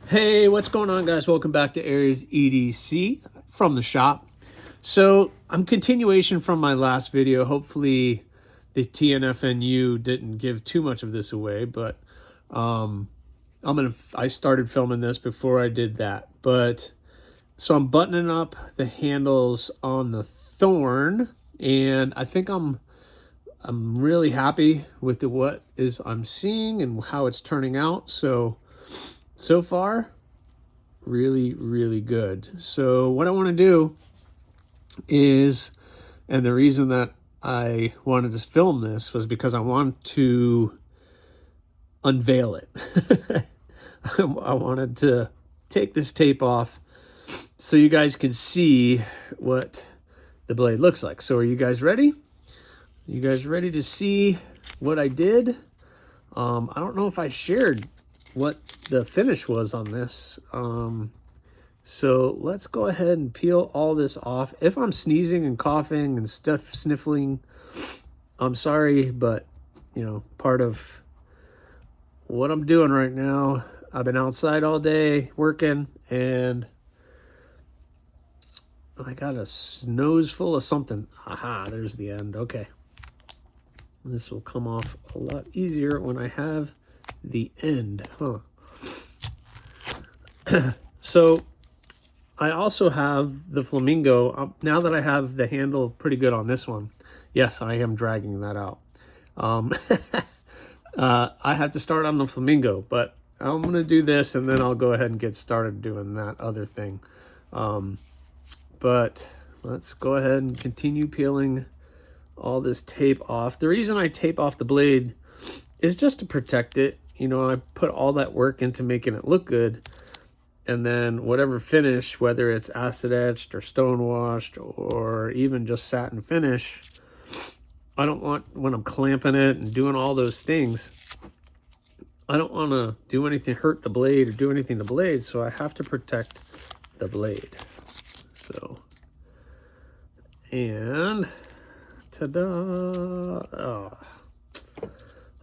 Hey, what's going on, guys? Welcome back to Aries EDC from the shop. So I'm continuation from my last video. Hopefully the TNFNU didn't give too much of this away, but I started filming this before I did that. But so I'm buttoning up the handles on the Thorn, and I think I'm really happy with what I'm seeing and how it's turning out. So far, really good. So what I want to do is, and the reason that I wanted to film this was because I want to unveil it. I wanted to take this tape off so you guys can see what the blade looks like. So are you guys ready? You guys ready to see what I did? I don't know if I shared what the finish was on this. So let's go ahead and peel all this off. If I'm sneezing and coughing and stuff, sniffling, I'm sorry, but you know, part of what I'm doing right now, I've been outside all day working and I got a nose full of something. Aha, there's the end. Okay. This will come off a lot easier when I have the end, huh? So I also have the Flamingo. Now that I have the handle pretty good on this one, yes, I am dragging that out. I have to start on the Flamingo, but I'm going to do this and then I'll go ahead and get started doing that other thing. But let's go ahead and continue peeling all this tape off. The reason I tape off the blade is just to protect it. You know, I put all that work into making it look good. And then whatever finish, whether it's acid etched or stone washed or even just satin finish, I don't want, when I'm clamping it and doing all those things, I don't want to do anything, hurt the blade or do anything to the blade. So I have to protect the blade. So, and ta-da! Oh,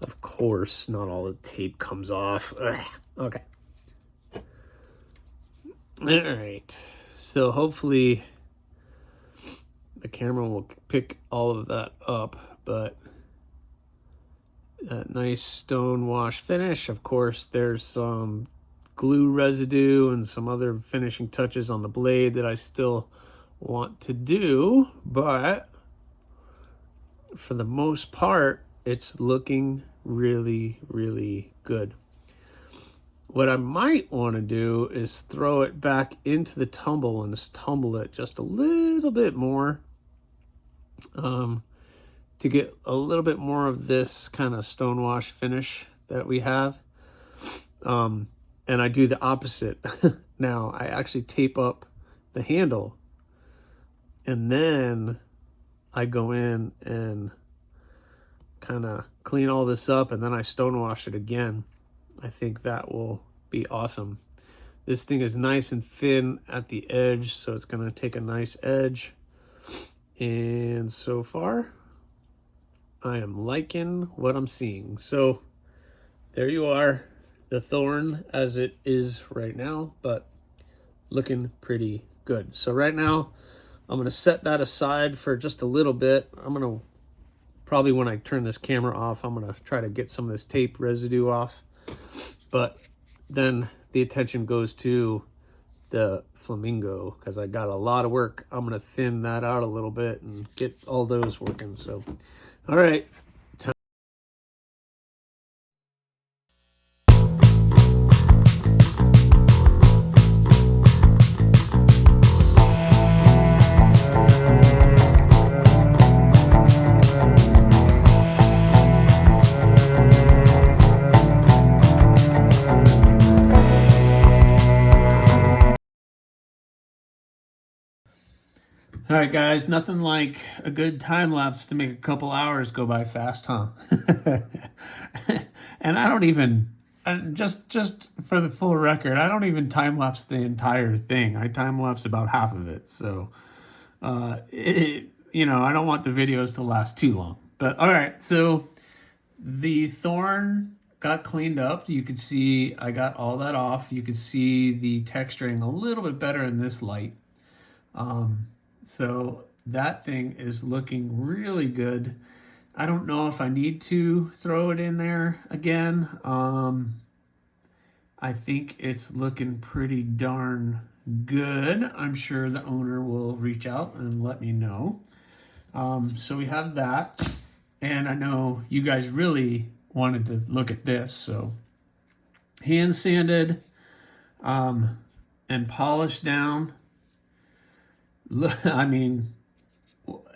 of course, not all the tape comes off. Ugh. Okay. All right, so hopefully the camera will pick all of that up, but that nice stone wash finish. Of course, there's some glue residue and some other finishing touches on the blade that I still want to do, but for the most part, it's looking really good. What I might want to do is throw it back into the tumble and just tumble it just a little bit more to get a little bit more of this kind of stonewash finish that we have. And I do the opposite. Now I actually tape up the handle and then I go in and kind of clean all this up and then I stonewash it again. I think that will be awesome. This thing is nice and thin at the edge, so it's going to take a nice edge. And so far, I am liking what I'm seeing. So there you are, the Thorn as it is right now, but looking pretty good. So right now, I'm going to set that aside for just a little bit. I'm going to probably, when I turn this camera off, I'm going to try to get some of this tape residue off. But then the attention goes to the Flamingo because I got a lot of work. I'm going to thin that out a little bit and get all those working. So, all right. All right, guys, nothing like a good time lapse to make a couple hours go by fast, huh? And I don't even, just for the full record, I don't even time lapse the entire thing. I time lapse about half of it. So, you know, I don't want the videos to last too long. But all right, so the Thorn got cleaned up. You could see I got all that off. You could see the texturing a little bit better in this light. So that thing is looking really good. I don't know if I need to throw it in there again. I think it's looking pretty darn good. I'm sure the owner will reach out and let me know. So we have that. And I know you guys really wanted to look at this. So hand sanded and polished down. I mean,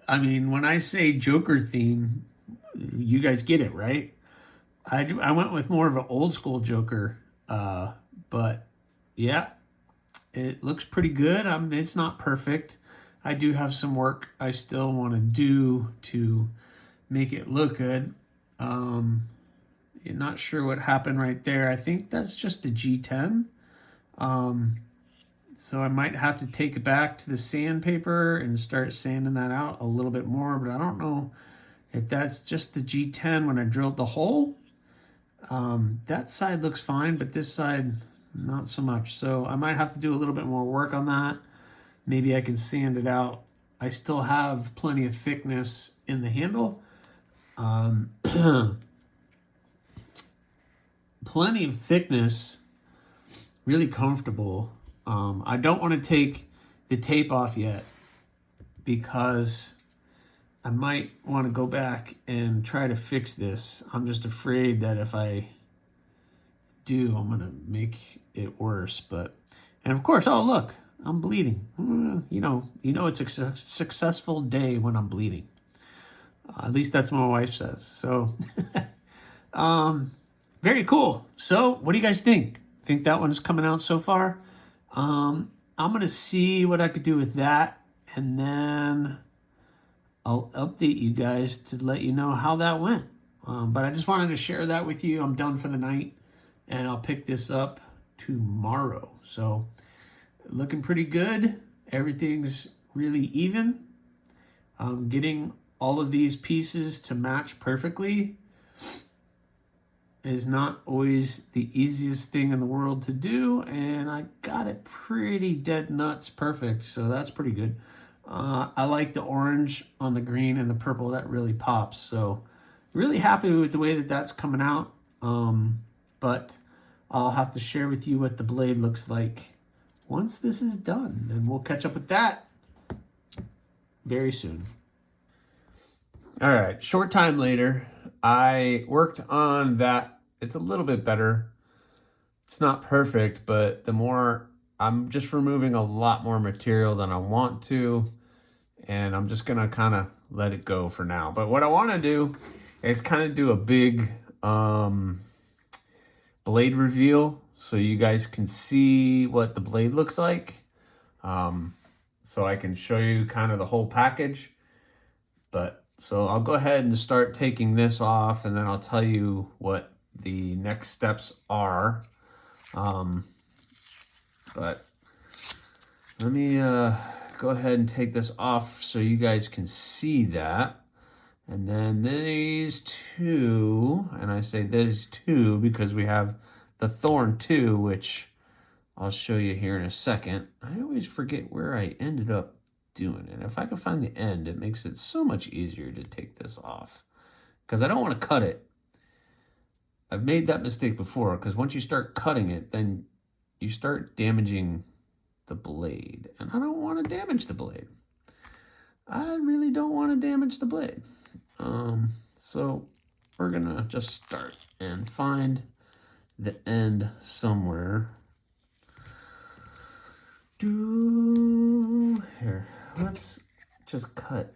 when I say Joker theme, you guys get it, right? I went with more of an old school Joker, but yeah, it looks pretty good. It's not perfect. I do have some work I still want to do to make it look good. You're not sure what happened right there. I think that's just the G10. So I might have to take it back to the sandpaper and start sanding that out a little bit more, but I don't know if that's just the G10 when I drilled the hole. That side looks fine, but this side, not so much. So I might have to do a little bit more work on that. Maybe I can sand it out. I still have plenty of thickness in the handle. Plenty of thickness, really comfortable. I don't want to take the tape off yet because I might want to go back and try to fix this. I'm just afraid that if I do, I'm going to make it worse. And of course, oh, look, I'm bleeding. You know, it's a successful day when I'm bleeding. At least that's what my wife says. So, very cool. So, what do you guys think? Think that one's coming out so far? I'm going to see what I could do with that, and then I'll update you guys to let you know how that went. But I just wanted to share that with you. I'm done for the night, and I'll pick this up tomorrow. So, looking pretty good. Everything's really even. Getting all of these pieces to match perfectly is not always the easiest thing in the world to do, and I got it pretty dead nuts perfect, so that's pretty good. I like the orange on the green and the purple. That really pops, so really happy with the way that that's coming out. But I'll have to share with you what the blade looks like once this is done, and we'll catch up with that very soon. All right, short time later, I worked on that. It's a little bit better. It's not perfect, but I'm just removing a lot more material than I want to, and I'm just gonna kind of let it go for now. But what I want to do is kind of do a big blade reveal so you guys can see what the blade looks like. So I can show you kind of the whole package. So I'll go ahead and start taking this off, and then I'll tell you what the next steps are. But let me go ahead and take this off so you guys can see that. And then these two, and I say these two because we have the Thorn 2, which I'll show you here in a second. I always forget where I ended up doing it. If I can find the end, it makes it so much easier to take this off because I don't want to cut it. I've made that mistake before because once you start cutting it, then you start damaging the blade, and I don't want to damage the blade. I really don't want to damage the blade. So we're gonna just start and find the end somewhere. Here, let's just cut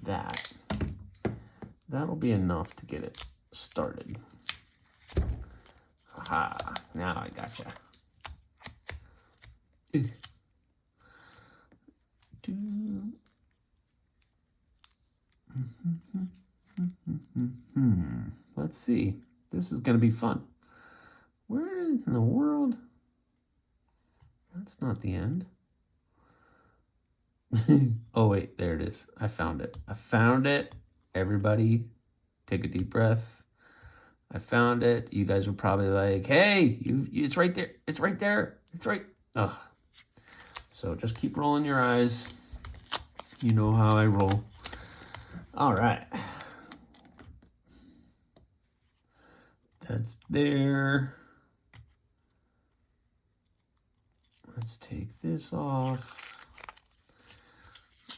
that. That'll be enough to get it started. Aha, now I gotcha. Let's see. This is going to be fun. Where in the world? That's not the end. Oh, wait, there it is. I found it. Everybody take a deep breath. I found it. You guys were probably like, hey, it's right there. It's right there. It's right. Oh. So just keep rolling your eyes. You know how I roll. All right. That's there. Let's take this off.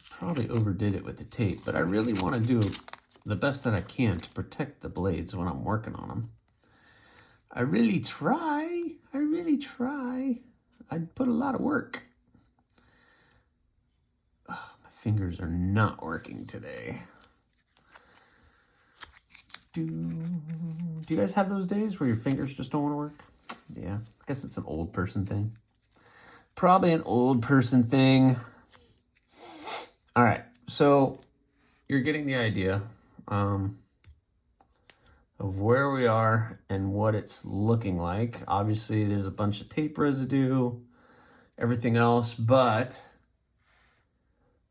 Probably overdid it with the tape, but I really want to do the best that I can to protect the blades when I'm working on them. I really try. I put a lot of work. Oh, my fingers are not working today. Do you guys have those days where your fingers just don't want to work? Yeah, I guess it's an old person thing. Probably an old person thing. All right, so you're getting the idea of where we are and what it's looking like. Obviously, there's a bunch of tape residue, everything else, but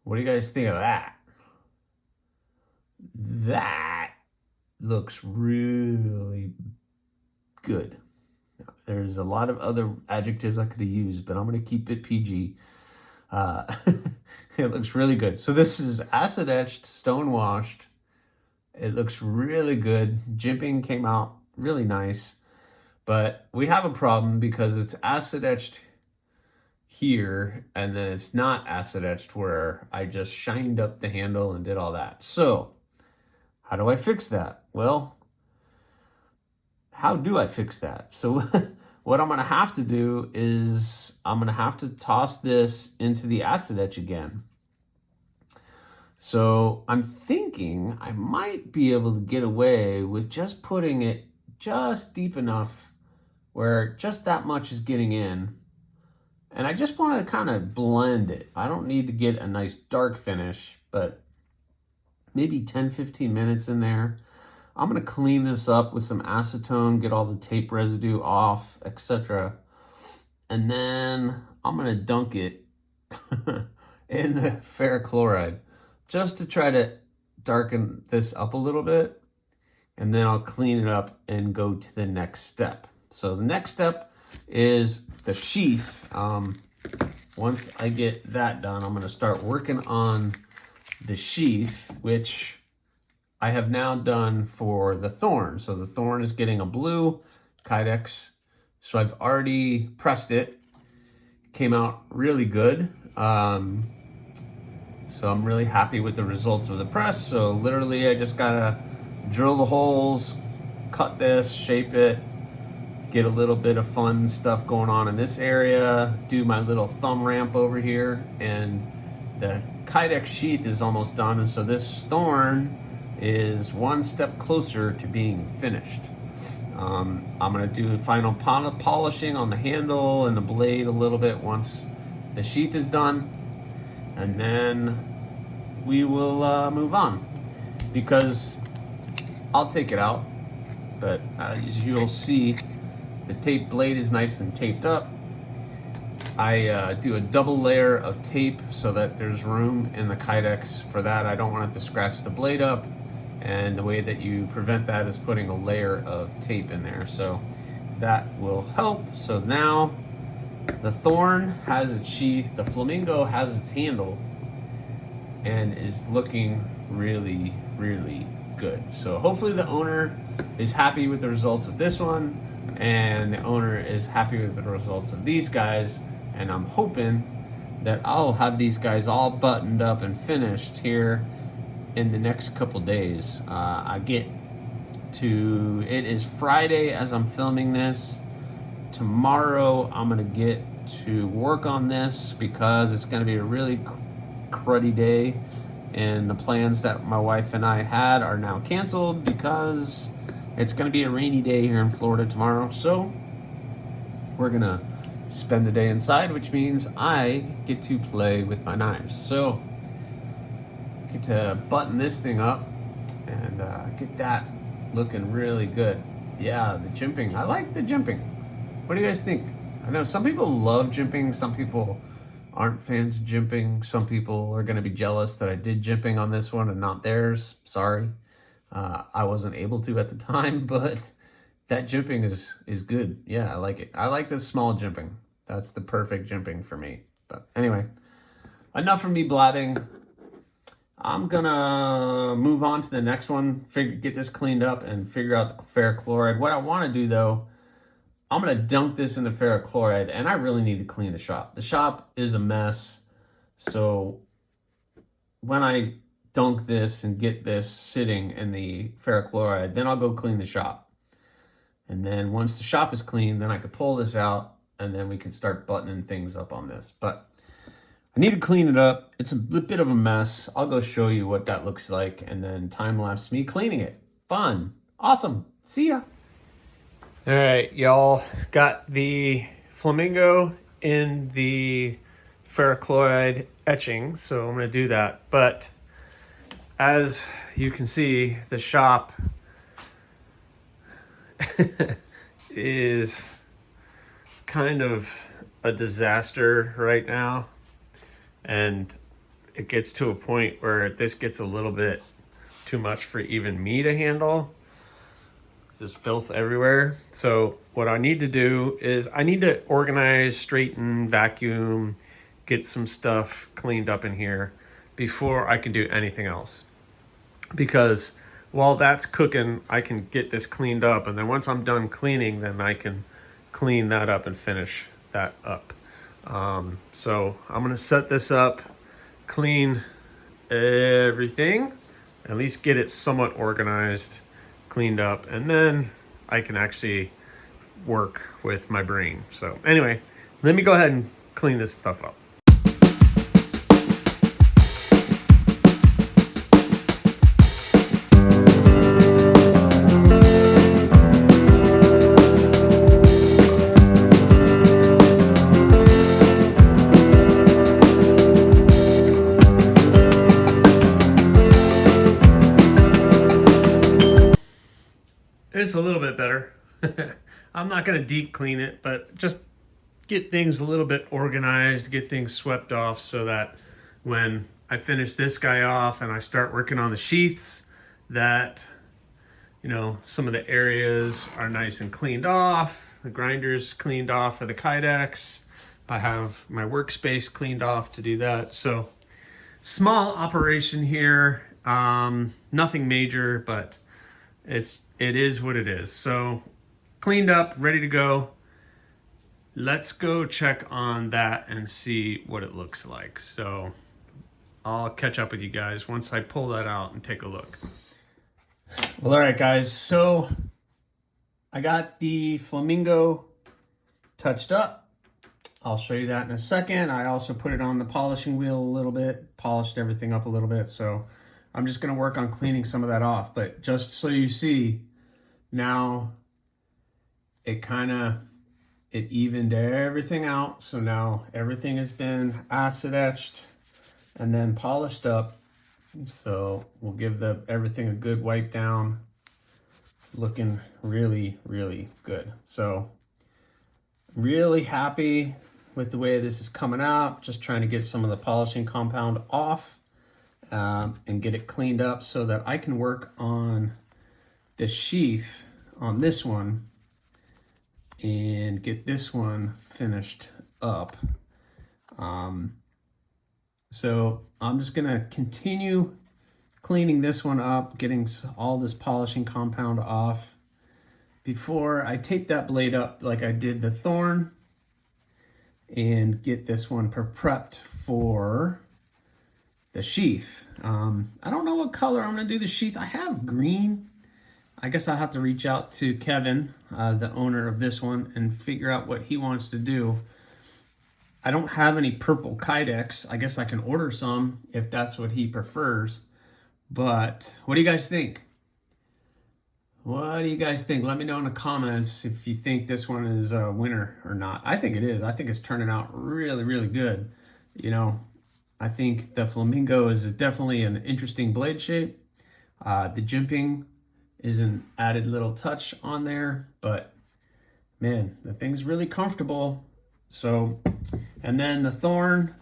what do you guys think of that? That looks really good. There's a lot of other adjectives I could have used, but I'm going to keep it PG. It looks really good. So this is acid etched, stone washed. It looks really good. Jimping came out really nice, but we have a problem because it's acid etched here and then it's not acid etched where I just shined up the handle and did all that. So how do I fix that? Well, how do I fix that? So what I'm going to have to do is I'm going to have to toss this into the acid etch again. So I'm thinking I might be able to get away with just putting it just deep enough where just that much is getting in. And I just want to kind of blend it. I don't need to get a nice dark finish, but maybe 10-15 minutes in there. I'm going to clean this up with some acetone, get all the tape residue off, etc. And then I'm going to dunk it in the ferric chloride just to try to darken this up a little bit. And then I'll clean it up and go to the next step. So the next step is the sheath. Once I get that done, I'm going to start working on the sheath, which I have now done for the Thorn. So the Thorn is getting a blue Kydex. So I've already pressed it. It came out really good. So I'm really happy with the results of the press. So literally I just gotta drill the holes, cut this, shape it, get a little bit of fun stuff going on in this area, do my little thumb ramp over here, and the Kydex sheath is almost done. And so this Thorn is one step closer to being finished. I'm going to do final polishing on the handle and the blade a little bit once the sheath is done, and then we will move on, because I'll take it out, but as you'll see, the tape blade is nice and taped up. I do a double layer of tape so that there's room in the Kydex for that. I don't want it to scratch the blade up. And the way that you prevent that is putting a layer of tape in there. So that will help. So now the Thorn has its sheath, the Flamingo has its handle, and is looking really, really good. So hopefully the owner is happy with the results of this one, and the owner is happy with the results of these guys. And I'm hoping that I'll have these guys all buttoned up and finished here in the next couple days. It is Friday as I'm filming this. Tomorrow I'm gonna get to work on this because it's gonna be a really cruddy day, and the plans that my wife and I had are now canceled because it's gonna be a rainy day here in Florida tomorrow. So we're gonna spend the day inside, which means I get to play with my knives. So get to button this thing up and get that looking really good. Yeah, the jimping. I like the jimping. What do you guys think? I know some people love jimping. Some people aren't fans of jimping. Some people are going to be jealous that I did jimping on this one and not theirs. Sorry. I wasn't able to at the time, but that jimping is good. Yeah, I like it. I like this small jimping. That's the perfect jimping for me. But anyway, enough from me blabbing. I'm gonna move on to the next one, get this cleaned up and figure out the ferric chloride. What I wanna do though, I'm gonna dunk this in the ferric chloride, and I really need to clean the shop. The shop is a mess. So when I dunk this and get this sitting in the ferric chloride, then I'll go clean the shop. And then once the shop is clean, then I could pull this out and then we can start buttoning things up on this. But I need to clean it up. It's a bit of a mess. I'll go show you what that looks like and then time-lapse me cleaning it. Fun. Awesome. See ya. All right, y'all got the flamingo in the ferric chloride etching, so I'm going to do that. But as you can see, the shop is kind of a disaster right now, and it gets to a point where this gets a little bit too much for even me to handle. It's just filth everywhere. So what I need to do is I need to organize, straighten, vacuum, get some stuff cleaned up in here before I can do anything else. Because while that's cooking, I can get this cleaned up, and then once I'm done cleaning, then I can clean that up and finish that up. So I'm gonna set this up, clean everything, at least get it somewhat organized, cleaned up, and then I can actually work with my brain. So anyway, let me go ahead and clean this stuff up. It's a little bit better. I'm not going to deep clean it, but just get things a little bit organized, get things swept off so that when I finish this guy off and I start working on the sheaths, that, you know, some of the areas are nice and cleaned off. The grinder's cleaned off for the Kydex. I have my workspace cleaned off to do that. So small operation here, nothing major, but it is what it is. So cleaned up, ready to go. Let's go check on that and see what it looks like. So I'll catch up with you guys once I pull that out and take a look. Well, all right, guys. So I got the flamingo touched up. I'll show you that in a second. I also put it on the polishing wheel a little bit, polished everything up a little bit. So I'm just going to work on cleaning some of that off. But just so you see, now it evened everything out. So now everything has been acid etched and then polished up. So we'll give everything a good wipe down. It's looking really, really good. So really happy with the way this is coming out. Just trying to get some of the polishing compound off and get it cleaned up so that I can work on the sheath on this one and get this one finished up. So I'm just gonna continue cleaning this one up, getting all this polishing compound off before I tape that blade up like I did the thorn and get this one prepped for the sheath. I don't know what color I'm gonna do the sheath. I have green. I guess I'll have to reach out to Kevin, the owner of this one, and figure out what he wants to do. I don't have any purple Kydex. I guess I can order some if that's what he prefers. But what do you guys think? What do you guys think? Let me know in the comments if you think this one is a winner or not. I think it is. I think it's turning out really, really good. You know, I think the flamingo is definitely an interesting blade shape. The jimping is an added little touch on there, but man, the thing's really comfortable. So, and then the thorn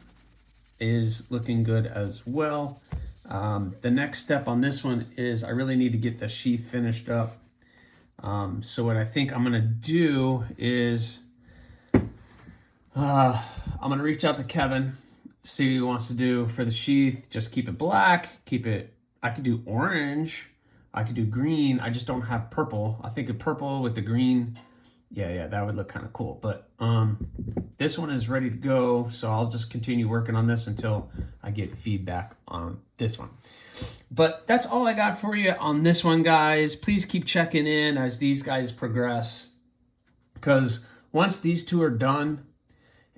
is looking good as well. The next step on this one is I really need to get the sheath finished up. So what I think I'm gonna do is I'm gonna reach out to Kevin, see what he wants to do for the sheath. Just keep it black, keep it, I could do orange, I could do green. I just don't have purple. I think a purple with the green, yeah, that would look kind of cool. But this one is ready to go, so I'll just continue working on this until I get feedback on this one. But that's all I got for you on this one, guys. Please keep checking in as these guys progress, because once these two are done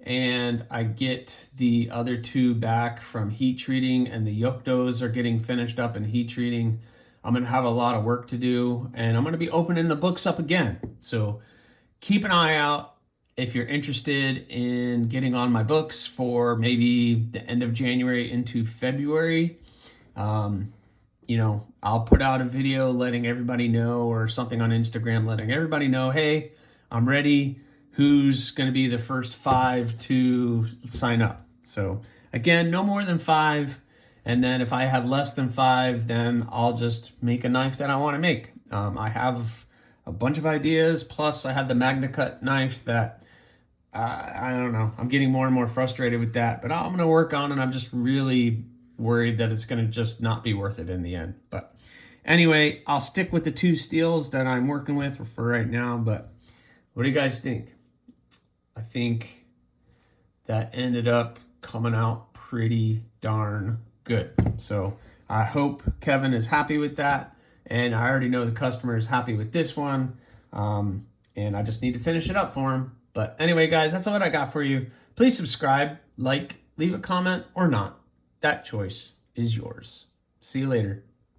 and I get the other two back from heat treating and the Yoktos are getting finished up and heat treating, I'm going to have a lot of work to do, and I'm going to be opening the books up again. So keep an eye out if you're interested in getting on my books for maybe the end of January into February. You know, I'll put out a video letting everybody know, or something on Instagram letting everybody know, hey, I'm ready. Who's going to be the first 5 to sign up? So again, no more than 5. And then if I have less than 5, then I'll just make a knife that I want to make. I have a bunch of ideas, plus I have the MagnaCut knife that I don't know. I'm getting more and more frustrated with that, but I'm going to work on it. I'm just really worried that it's going to just not be worth it in the end. But anyway, I'll stick with the 2 steels that I'm working with for right now. But what do you guys think? I think that ended up coming out pretty darn good. So I hope Kevin is happy with that. And I already know the customer is happy with this one. And I just need to finish it up for him. But anyway, guys, that's all I got for you. Please subscribe, like, leave a comment, or not. That choice is yours. See you later.